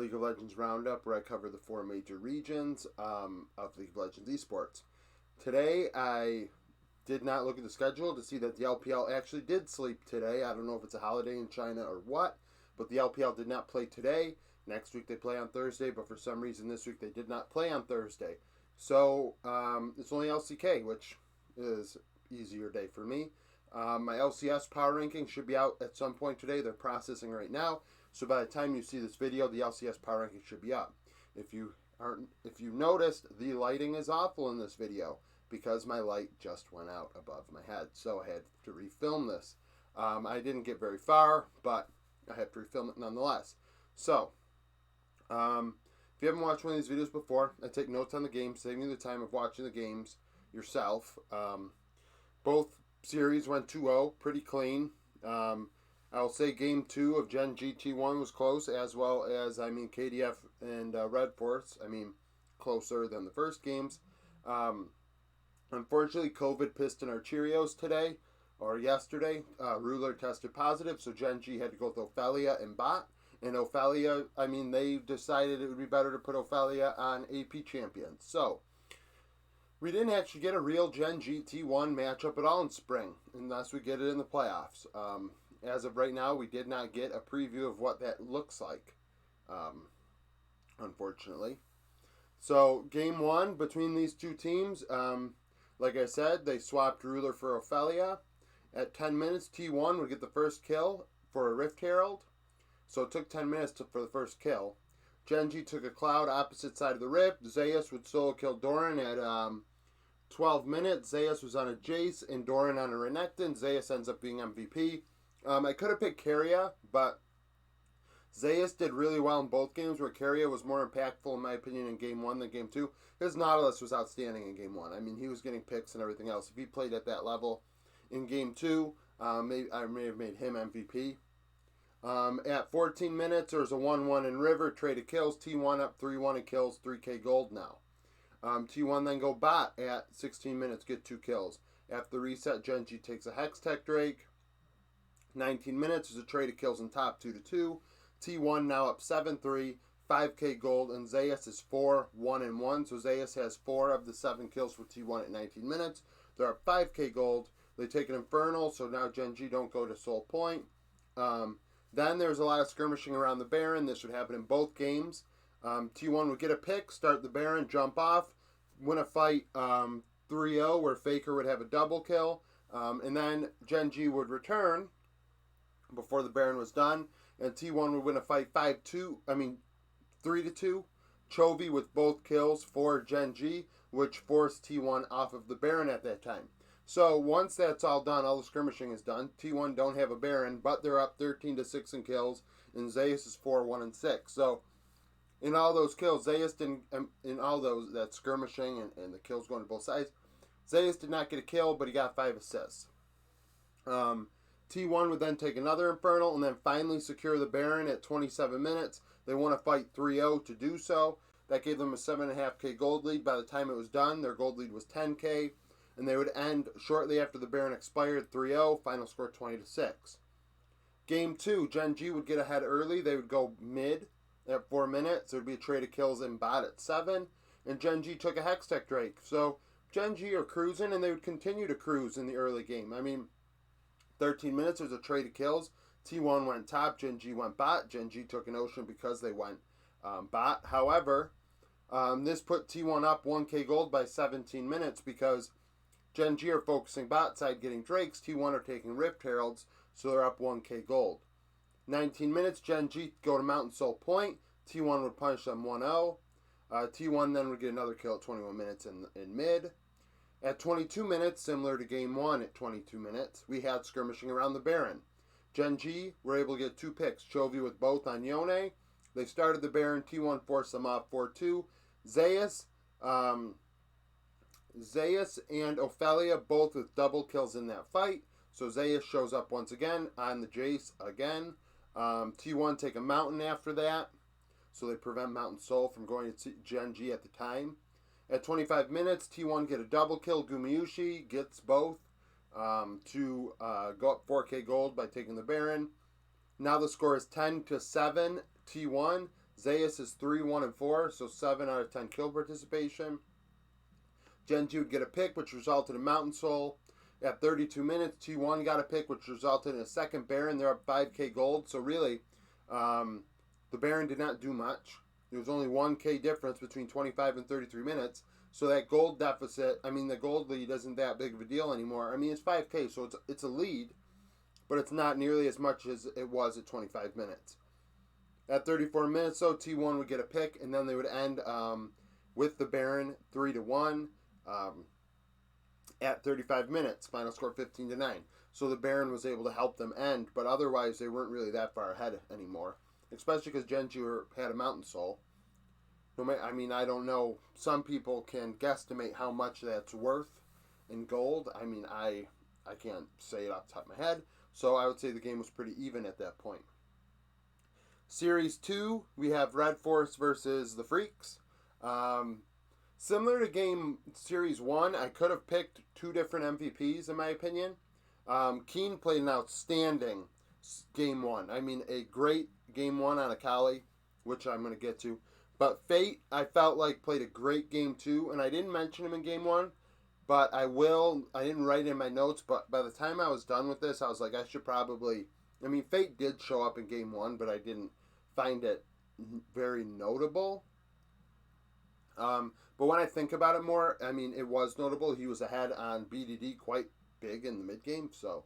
League of Legends Roundup, where I cover the 4 major regions of League of Legends esports. Today, I did not look at the schedule to see that the LPL actually did sleep today. I don't know if it's a holiday in China or what, but the LPL did not play today. Next week they play on Thursday, but for some reason this week they did not play on Thursday. So it's only LCK, which is easier day for me. My LCS power ranking should be out at some point today. They're processing right now. So by the time you see this video, the LCS power ranking should be up. If you noticed, the lighting is awful in this video because my light just went out above my head. So I had to refilm this. I didn't get very far, but I have to refilm it nonetheless. So, if you haven't watched one of these videos before, I take notes on the game, saving you the time of watching the games yourself. Both series went 2-0, pretty clean. I'll say Game 2 of Gen GT1 was close, as well as, KDF and Red Force, closer than the first games. Unfortunately, COVID pissed in our Cheerios today, or yesterday. Ruler tested positive, so Gen G had to go with Ophelia and Bot. And Ophelia, they decided it would be better to put Ophelia on AP Champions. So, we didn't actually get a real Gen GT1 matchup at all in spring, unless we get it in the playoffs. As of right now, we did not get a preview of what that looks like, unfortunately. So, Game 1 between these two teams, like I said, they swapped Ruler for Ophelia. At 10 minutes, T1 would get the first kill for a Rift Herald. So it took 10 minutes for the first kill. Gen G took a Cloud opposite side of the Rift. Zeus would solo kill Doran at 12 minutes. Zeus was on a Jace and Doran on a Renekton. Zeus ends up being MVP. I could have picked Keria, but Zeus did really well in both games, where Keria was more impactful, in my opinion, in Game 1 than Game 2. His Nautilus was outstanding in Game 1. He was getting picks and everything else. If he played at that level in Game 2, I may have made him MVP. At 14 minutes, there was a 1-1 in River, traded kills. T1 up 3-1 in kills, 3k gold now. T1 then go bot at 16 minutes, get 2 kills. After the reset, Gen G takes a Hextech Drake. 19 minutes, there's a trade of kills in top 2-2. T1 now up 7-3, 5k gold, and Zeus is 4-1-1. So Zeus has 4 of the 7 kills for T1 at 19 minutes. They're up 5k gold. They take an Infernal, so now Gen G don't go to Soul Point. Then there's a lot of skirmishing around the Baron. This would happen in both games. T1 would get a pick, start the Baron, jump off, win a fight 3-0 where Faker would have a double kill. And then Gen G would return before the Baron was done. And T1 would win a fight 3-2. Chovy with both kills for Gen G, which forced T1 off of the Baron at that time. So once that's all done, all the skirmishing is done. T1 don't have a Baron, but they're up 13-6 in kills, and Zeus is 4-1-6. So in all those kills, Zeus didn't. In all those that skirmishing and the kills going to both sides, Zeus did not get a kill, but he got 5 assists. T1 would then take another Infernal and then finally secure the Baron at 27 minutes. They won a fight 3-0 to do so. That gave them a 7.5k gold lead. By the time it was done, their gold lead was 10k. And they would end shortly after the Baron expired 3-0, final score 20-6. Game 2, Gen G would get ahead early. They would go mid at 4 minutes. There would be a trade of kills in bot at 7. And Gen G took a Hextech Drake. So Gen G are cruising, and they would continue to cruise in the early game. 13 minutes, there's a trade of kills. T1 went top, Gen G went bot. Gen G took an Ocean because they went bot. However, this put T1 up 1k gold by 17 minutes because Gen G are focusing bot side getting Drakes. T1 are taking Rift Heralds, so they're up 1k gold. 19 minutes, Gen G go to Mountain Soul Point. T1 would punish them 1-0. T1 then would get another kill at 21 minutes in mid. At 22 minutes, similar to Game 1 at 22 minutes, we had skirmishing around the Baron. Gen G were able to get 2 picks. Chovy with both on Yone. They started the Baron. T1 forced them off 4-2. Zeus and Ophelia both with double kills in that fight. So Zeus shows up once again on the Jace again. T1 take a Mountain after that. So they prevent Mountain Soul from going to Gen G at the time. At 25 minutes, T1 get a double kill. Gumayushi gets both to go up 4k gold by taking the Baron. Now the score is 10-7 T1. Zayas is 3-1-4, so 7 out of 10 kill participation. Genji would get a pick, which resulted in Mountain Soul. At 32 minutes, T1 got a pick, which resulted in a second Baron. They're up 5k gold. So really, the Baron did not do much. There was only 1k difference between 25 and 33 minutes. So that gold deficit, I mean, the gold lead isn't that big of a deal anymore. I mean, it's 5k, so it's a lead, but it's not nearly as much as it was at 25 minutes. At 34 minutes, though, T1 would get a pick, and then they would end with the Baron 3-1. At 35 minutes, final score 15-9. So the Baron was able to help them end, but otherwise they weren't really that far ahead anymore. Especially because Genji had a Mountain Soul. I mean, I don't know. Some people can guesstimate how much that's worth in gold. I mean, I can't say it off the top of my head. So I would say the game was pretty even at that point. Series 2, we have Red Force versus the Freaks. Similar to game Series 1, I could have picked 2 different MVPs in my opinion. Keen played an outstanding game 1. I mean, a great game 1 on Akali, which I'm going to get to. But Fate, I felt like played a great game 2, and I didn't mention him in game 1, but I will. I didn't write it in my notes, but by the time I was done with this, I was like, I should probably. I mean, Fate did show up in game 1, but I didn't find it very notable. But when I think about it more, I mean, it was notable. He was ahead on BDD quite big in the mid game, so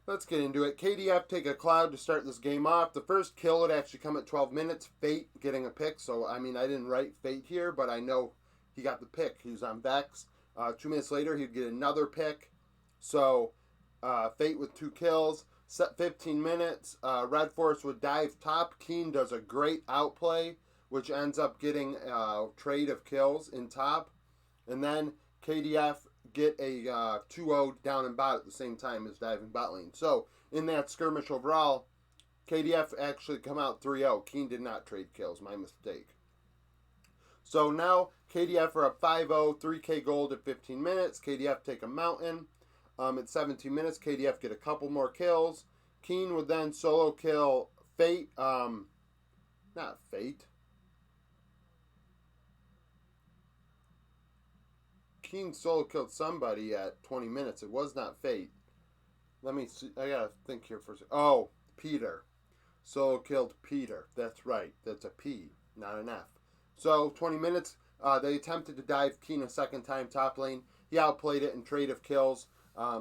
let's get into it. KDF take a Cloud to start this game off. The first kill would actually come at 12 minutes. Fate getting a pick, so I mean, I didn't write Fate here, but I know he got the pick. He was on Vex. 2 minutes later, he'd get another pick. So Fate with 2 kills. Set 15 minutes. Red Force would dive top. Keen does a great outplay, which ends up getting a trade of kills in top. And then KDF get a 2-0 down in bot at the same time as diving bot lane. So, in that skirmish overall, KDF actually come out 3-0. Keen did not trade kills. My mistake. So, now KDF are up 5-0, 3k gold at 15 minutes. KDF take a mountain. At 17 minutes, KDF get a couple more kills. Keen would then solo kill Fate. Not Fate. Keen solo killed somebody at 20 minutes. It was not Fate. Let me see. I gotta think here for a second. Oh, Peter. Solo killed Peter. That's right. That's a P, not an F. So, 20 minutes. They attempted to dive Keen a second time top lane. He outplayed it in trade of kills,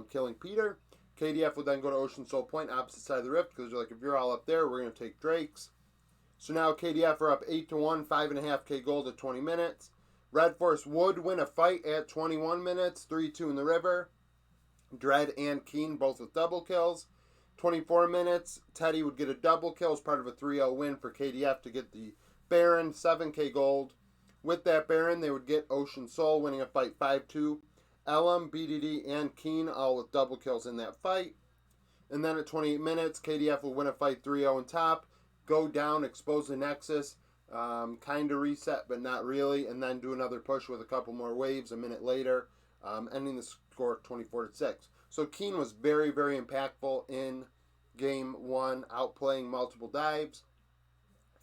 killing Peter. KDF would then go to Ocean Soul Point, opposite side of the rift, because they're like, if you're all up there, we're going to take Drakes. So now KDF are up 8-1, 5.5k gold at 20 minutes. Red Force would win a fight at 21 minutes, 3-2 in the river. Dread and Keen both with double kills. 24 minutes, Teddy would get a double kill as part of a 3-0 win for KDF to get the Baron, 7k gold. With that Baron, they would get Ocean Soul, winning a fight 5-2. Elam, BDD, and Keen all with double kills in that fight. And then at 28 minutes, KDF will win a fight 3-0 in top, go down, expose the Nexus, kind of reset, but not really, and then do another push with a couple more waves a minute later, ending the score 24-6. So Keen was very, very impactful in game 1, outplaying multiple dives.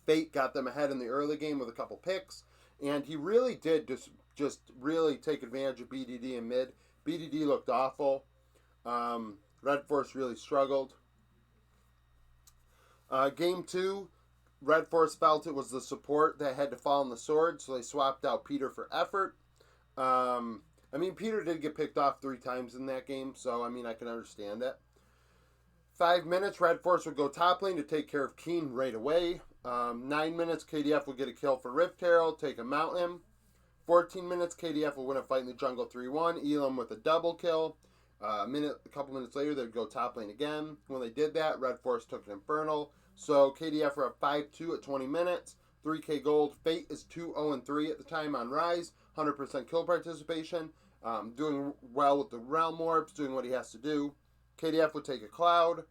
Fate got them ahead in the early game with a couple picks, and he really did just really take advantage of BDD in mid. BDD looked awful. Red Force really struggled. Game 2, Red Force felt it was the support that had to fall on the sword, so they swapped out Peter for effort. I mean, Peter did get picked off 3 times in that game, so I mean, I can understand it. 5 minutes, Red Force would go top lane to take care of Keen right away. 9 minutes, KDF will get a kill for Rift Herald, take a mountain. 14 minutes, KDF will win a fight in the jungle 3-1. Elam with a double kill. A couple minutes later, they'd go top lane again. When they did that, Red Force took an Infernal. So KDF are up 5-2 at 20 minutes. 3k gold. Fate is 2-0-3 at the time on Rise. 100% kill participation. Doing well with the Realm Orbs, doing what he has to do. KDF would take a Cloud.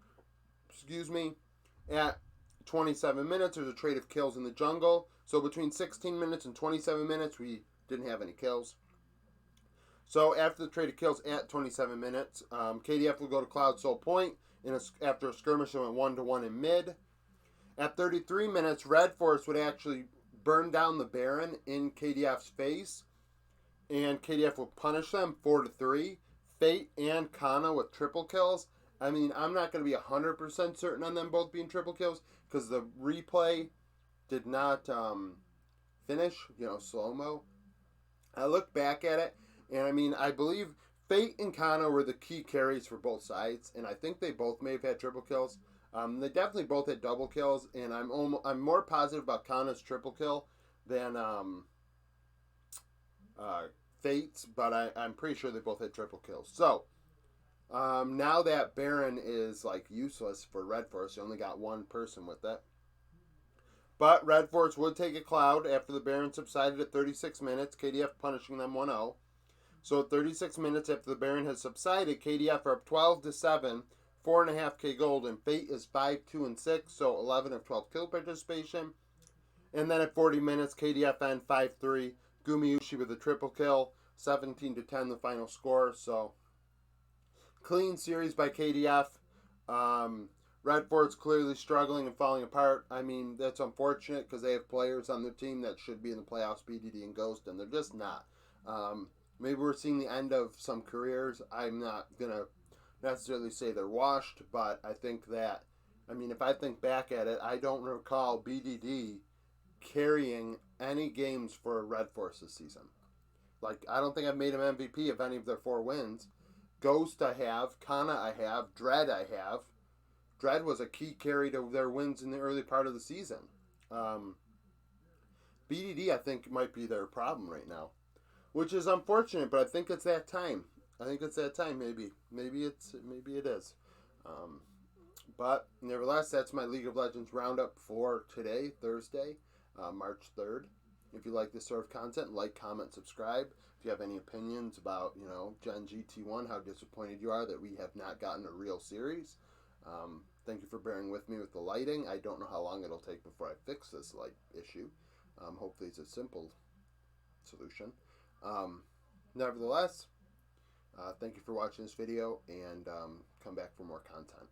At 27 minutes, there's a trade of kills in the jungle. So between 16 minutes and 27 minutes, we didn't have any kills. So after the trade of kills at 27 minutes, KDF will go to Cloud Soul Point after a skirmish that went 1-1 in mid. At 33 minutes, Red Force would actually burn down the Baron in KDF's face, and KDF would punish them 4-3. Fate and Kana with triple kills. I mean, I'm not going to be 100% certain on them both being triple kills because the replay did not finish, slow-mo. I looked back at it, and I mean, I believe Fate and Kana were the key carries for both sides, and I think they both may have had triple kills. They definitely both had double kills, and I'm more positive about Kana's triple kill than Fate's, but I'm pretty sure they both had triple kills. So now that Baron is like useless for Red Force, you only got one person with it. But Red Force would take a cloud after the Baron subsided at 36 minutes, KDF punishing them 1-0. So at 36 minutes after the Baron has subsided, KDF are up 12-7, 4.5k gold, and Fate is 5-2-6, so 11 of 12 kill participation. And then at 40 minutes, KDF end 5-3, Gumiushi with a triple kill, 17-10 the final score. So clean series by KDF. Red Force clearly struggling and falling apart. I mean, that's unfortunate because they have players on their team that should be in the playoffs, BDD and Ghost, and they're just not. Maybe we're seeing the end of some careers. I'm not going to necessarily say they're washed, but I think that, I mean, if I think back at it, I don't recall BDD carrying any games for Red Force this season. Like, I don't think I've made him MVP of any of their 4 wins. Ghost I have, Kana I have, Dread I have. Dread was a key carry to their wins in the early part of the season. BDD I think might be their problem right now, which is unfortunate, but I think it's that time. Maybe it is. But nevertheless, that's my League of Legends roundup for today, Thursday, March 3rd. If you like this sort of content, like, comment, subscribe. If you have any opinions about, Gen G T1, how disappointed you are that we have not gotten a real series. Thank you for bearing with me with the lighting. I don't know how long it'll take before I fix this light issue. Hopefully it's a simple solution. Nevertheless, thank you for watching this video, and come back for more content.